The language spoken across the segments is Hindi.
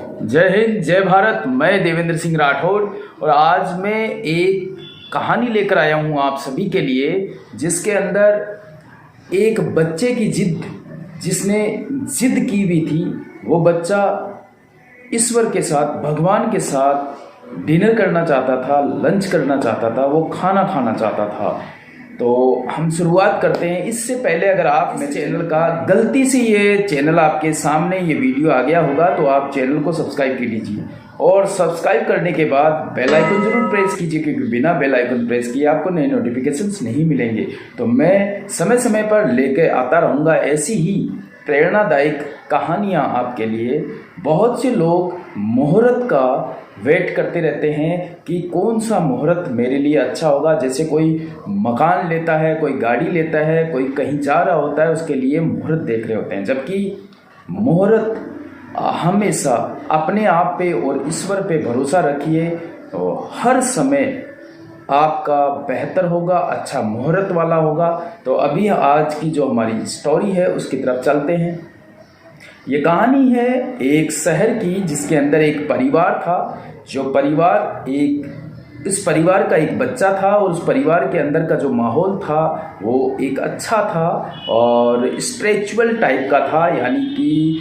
जय हिंद, जय भारत। मैं देवेंद्र सिंह राठौर और आज मैं एक कहानी लेकर आया हूँ आप सभी के लिए, जिसके अंदर एक बच्चे की जिसने जिद की हुई थी। वो बच्चा ईश्वर के साथ, भगवान के साथ डिनर करना चाहता था, लंच करना चाहता था, वो खाना खाना चाहता था। तो हम शुरुआत करते हैं। इससे पहले अगर आप मेरे चैनल का गलती से ये चैनल आपके सामने ये वीडियो आ गया होगा तो आप चैनल को सब्सक्राइब कर लीजिए और सब्सक्राइब करने के बाद बेल आइकन जरूर प्रेस कीजिए, क्योंकि बिना बेल आइकन प्रेस किए आपको नए नोटिफिकेशंस नहीं मिलेंगे। तो मैं समय समय पर लेकर आता रहूँगा ऐसी ही प्रेरणादायक कहानियाँ आपके लिए। बहुत से लोग मुहूर्त का वेट करते रहते हैं कि कौन सा मुहूर्त मेरे लिए अच्छा होगा। जैसे कोई मकान लेता है, कोई गाड़ी लेता है, कोई कहीं जा रहा होता है, उसके लिए मुहूर्त देख रहे होते हैं। जबकि मुहूर्त हमेशा अपने आप पे और ईश्वर पे भरोसा रखिए तो हर समय आपका बेहतर होगा, अच्छा मुहूर्त वाला होगा। तो अभी आज की जो हमारी स्टोरी है उसकी तरफ चलते हैं। ये कहानी है एक शहर की, जिसके अंदर एक परिवार था। जो परिवार इस परिवार का एक बच्चा था और उस परिवार के अंदर का जो माहौल था वो एक अच्छा था और स्पिरिचुअल टाइप का था, यानी कि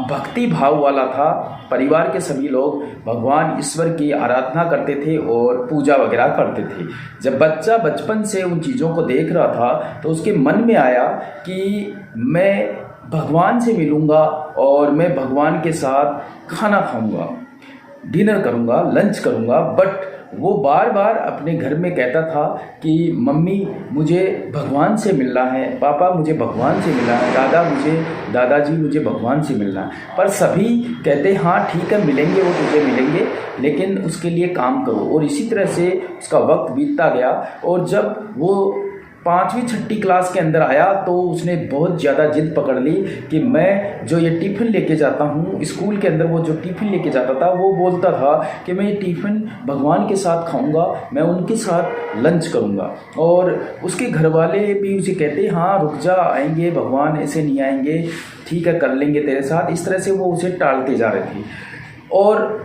भक्ति भाव वाला था। परिवार के सभी लोग भगवान ईश्वर की आराधना करते थे और पूजा वगैरह करते थे। जब बच्चा बचपन से उन चीज़ों को देख रहा था तो उसके मन में आया कि मैं भगवान से मिलूँगा और मैं भगवान के साथ खाना खाऊंगा, डिनर करूँगा, लंच करूँगा। बट वो बार बार अपने घर में कहता था कि मम्मी मुझे भगवान से मिलना है, पापा मुझे भगवान से मिलना है, दादाजी मुझे भगवान से मिलना है। पर सभी कहते हाँ ठीक है, मिलेंगे, वो तुझे मिलेंगे, लेकिन उसके लिए काम करो। और इसी तरह से उसका वक्त बीतता गया और जब वो 5वीं 6ठी क्लास के अंदर आया तो उसने बहुत ज़्यादा जिद पकड़ ली कि मैं जो ये टिफ़िन लेके जाता हूँ स्कूल के अंदर, वो जो टिफ़िन लेके जाता था वो बोलता था कि मैं ये टिफ़िन भगवान के साथ खाऊंगा, मैं उनके साथ लंच करूंगा। और उसके घर वाले भी उसे कहते हाँ रुक जा, आएंगे भगवान, ऐसे नहीं आएंगे, ठीक है कर लेंगे तेरे साथ। इस तरह से वो उसे टालते जा रहे थे और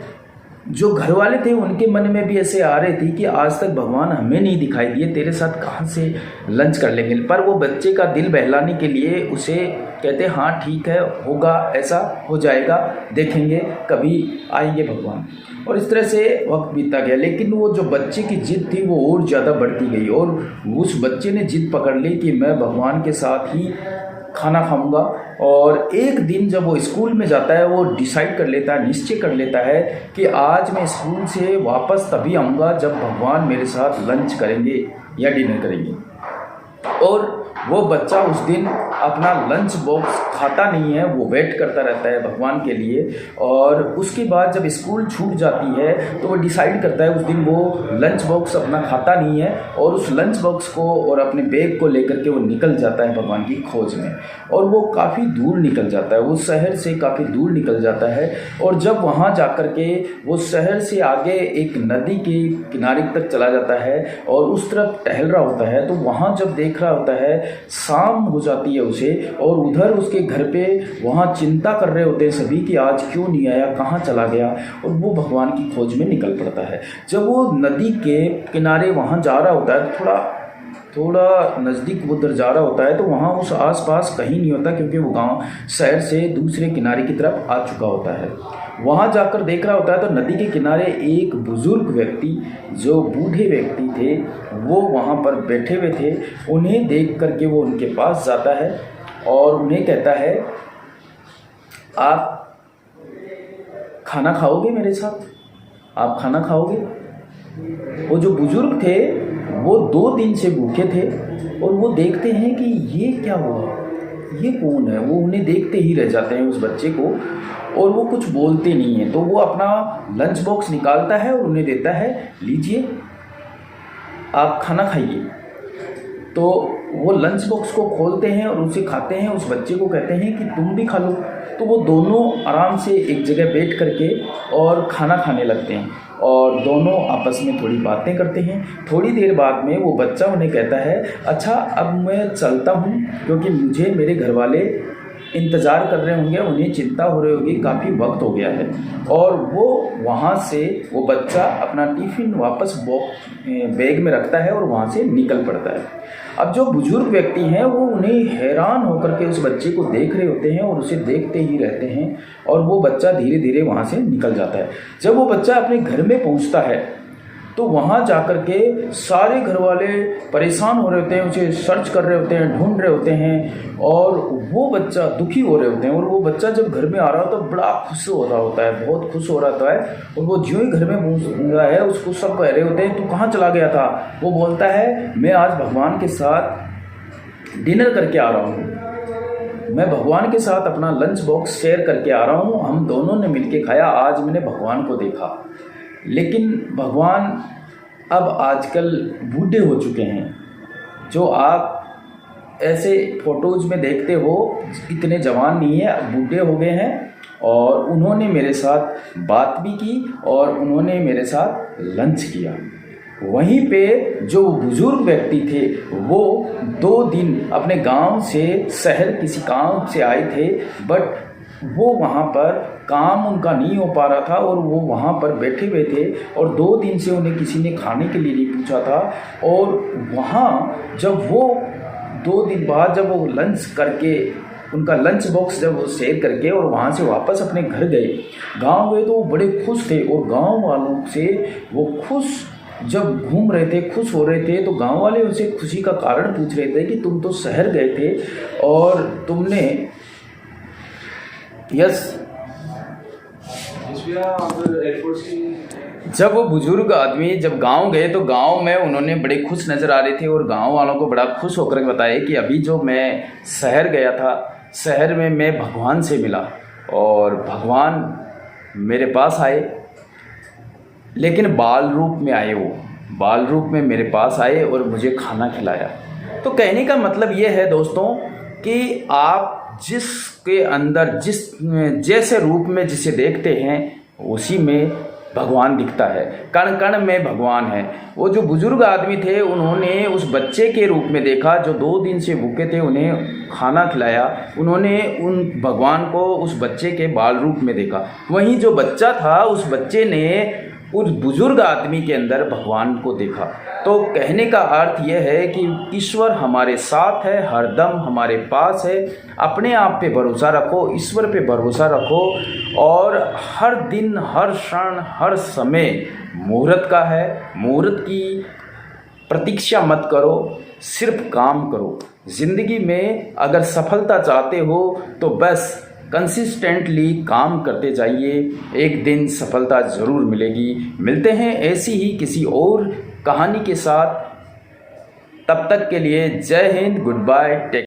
जो घर वाले थे उनके मन में भी ऐसे आ रहे थे कि आज तक भगवान हमें नहीं दिखाई दिए, तेरे साथ कहाँ से लंच कर लेंगे। पर वो बच्चे का दिल बहलाने के लिए उसे कहते हाँ ठीक है, होगा, ऐसा हो जाएगा, देखेंगे, कभी आएंगे भगवान। और इस तरह से वक्त बीतता गया। लेकिन वो जो बच्चे की जिद थी वो और ज़्यादा बढ़ती गई और उस बच्चे ने जिद पकड़ ली कि मैं भगवान के साथ ही खाना खाऊंगा। और एक दिन जब वो स्कूल में जाता है वो डिसाइड कर लेता है, निश्चय कर लेता है कि आज मैं स्कूल से वापस तभी आऊँगा जब भगवान मेरे साथ लंच करेंगे या डिनर करेंगे। और वो बच्चा उस दिन अपना लंच बॉक्स खाता नहीं है, वो वेट करता रहता है भगवान के लिए। और उसके बाद जब स्कूल छूट जाती है तो वो डिसाइड करता है उस दिन वो लंच बॉक्स अपना खाता नहीं है और उस लंच बॉक्स को और अपने बैग को लेकर के वो निकल जाता है भगवान की खोज में। और वो काफ़ी दूर निकल जाता है, वो शहर से काफ़ी दूर निकल जाता है। और जब वहाँ जाकर के वो शहर से आगे एक नदी के किनारे तक चला जाता है और उस तरफ टहल रहा होता है, तो वहाँ जब देख रहा होता है शाम हो जाती है उसे, और उधर उसके घर पे वहाँ चिंता कर रहे होते हैं सभी कि आज क्यों नहीं आया, कहाँ चला गया। और वो भगवान की खोज में निकल पड़ता है। जब वो नदी के किनारे वहाँ जा रहा होता है, थोड़ा नज़दीक उधर जा रहा होता है, तो वहाँ उस आसपास कहीं नहीं होता, क्योंकि वो गांव शहर से दूसरे किनारे की तरफ आ चुका होता है। वहाँ जाकर देख रहा होता है तो नदी के किनारे एक बुजुर्ग व्यक्ति, जो बूढ़े व्यक्ति थे, वो वहाँ पर बैठे हुए थे। उन्हें देख करके वो उनके पास जाता है और उन्हें कहता है आप खाना खाओगे मेरे साथ, आप खाना खाओगे। वो जो बुजुर्ग थे वो 2 दिन से भूखे थे और वो देखते हैं कि ये क्या हुआ, ये कौन है। वो उन्हें देखते ही रह जाते हैं उस बच्चे को, और वो कुछ बोलते नहीं हैं। तो वो अपना लंच बॉक्स निकालता है और उन्हें देता है, लीजिए आप खाना खाइए। तो वो लंच बॉक्स को खोलते हैं और उसे खाते हैं। उस बच्चे को कहते हैं कि तुम भी खा लो। तो वो दोनों आराम से एक जगह बैठ करके और खाना खाने लगते हैं और दोनों आपस में थोड़ी बातें करते हैं। थोड़ी देर बाद में वो बच्चा उन्हें कहता है, अच्छा अब मैं चलता हूँ, क्योंकि मुझे मेरे घर वाले इंतज़ार कर रहे होंगे, उन्हें चिंता हो रही होगी, काफ़ी वक्त हो गया है, और वो वहाँ से वो बच्चा अपना टिफ़िन वापस बैग में रखता है और वहाँ से निकल पड़ता है। अब जो बुजुर्ग व्यक्ति हैं वो उन्हें हैरान होकर के उस बच्चे को देख रहे होते हैं और उसे देखते ही रहते हैं, और वो बच्चा धीरे धीरे वहाँ से निकल जाता है। जब वो बच्चा अपने घर में पहुँचता है तो वहाँ जाकर के सारे घर वाले परेशान हो रहे होते हैं, उसे सर्च कर रहे होते हैं, ढूंढ रहे होते हैं, और वो बच्चा दुखी हो रहे होते हैं। और वो बच्चा जब घर में आ रहा तो बड़ा खुश हो रहा होता है, बहुत खुश हो रहा है, और वो ज्यों ही घर में पहुँच रहा है उसको सब कह रहे होते हैं तू कहाँ चला गया था। वो बोलता है मैं आज भगवान के साथ डिनर करके आ रहा हूँ, मैं भगवान के साथ अपना लंच बॉक्स शेयर करके आ रहा हूँ, हम दोनों ने मिलके खाया, आज मैंने भगवान को देखा। लेकिन भगवान अब आजकल बूढ़े हो चुके हैं, जो आप ऐसे फ़ोटोज़ में देखते हो इतने जवान नहीं है, अब बूढ़े हो गए हैं। और उन्होंने मेरे साथ बात भी की और उन्होंने मेरे साथ लंच किया। वहीं पे जो बुज़ुर्ग व्यक्ति थे वो 2 दिन अपने गांव से शहर किसी काम से आए थे, बट वो वहाँ पर काम उनका नहीं हो पा रहा था और वो वहाँ पर बैठे हुए थे, और 2 दिन से उन्हें किसी ने खाने के लिए नहीं पूछा था। और वहाँ जब वो 2 दिन बाद जब वो लंच करके, उनका लंच बॉक्स जब वो शेयर करके और वहाँ से वापस अपने घर गए, गांव गए, तो वो बड़े खुश थे। और गांव वालों से वो खुश जब घूम रहे थे, खुश हो रहे थे, तो गांव वाले उनसे खुशी का कारण पूछ रहे थे कि तुम तो शहर गए थे और तुमने जब वो बुजुर्ग आदमी जब गांव गए तो गांव में उन्होंने बड़े खुश नज़र आ रहे थे, और गांव वालों को बड़ा खुश होकर बताया कि अभी जो मैं शहर गया था, शहर में मैं भगवान से मिला और भगवान मेरे पास आए, लेकिन बाल रूप में आए, वो बाल रूप में मेरे पास आए और मुझे खाना खिलाया। तो कहने का मतलब ये है दोस्तों कि आप जिसके अंदर जैसे रूप में जिसे देखते हैं उसी में भगवान दिखता है, कण कण में भगवान है। वो जो बुजुर्ग आदमी थे उन्होंने उस बच्चे के रूप में देखा जो 2 दिन से भूखे थे, उन्हें खाना खिलाया, उन्होंने उन भगवान को उस बच्चे के बाल रूप में देखा। वहीं जो बच्चा था उस बच्चे ने उस बुजुर्ग आदमी के अंदर भगवान को देखा। तो कहने का अर्थ यह है कि ईश्वर हमारे साथ है, हरदम हमारे पास है। अपने आप पे भरोसा रखो, ईश्वर पे भरोसा रखो, और हर दिन, हर क्षण, हर समय मुहूर्त का है। मुहूर्त की प्रतीक्षा मत करो, सिर्फ काम करो। ज़िंदगी में अगर सफलता चाहते हो तो बस कंसिस्टेंटली काम करते जाइए, एक दिन सफलता ज़रूर मिलेगी। मिलते हैं ऐसी ही किसी और कहानी के साथ, तब तक के लिए जय हिंद, गुड बाय, टेक।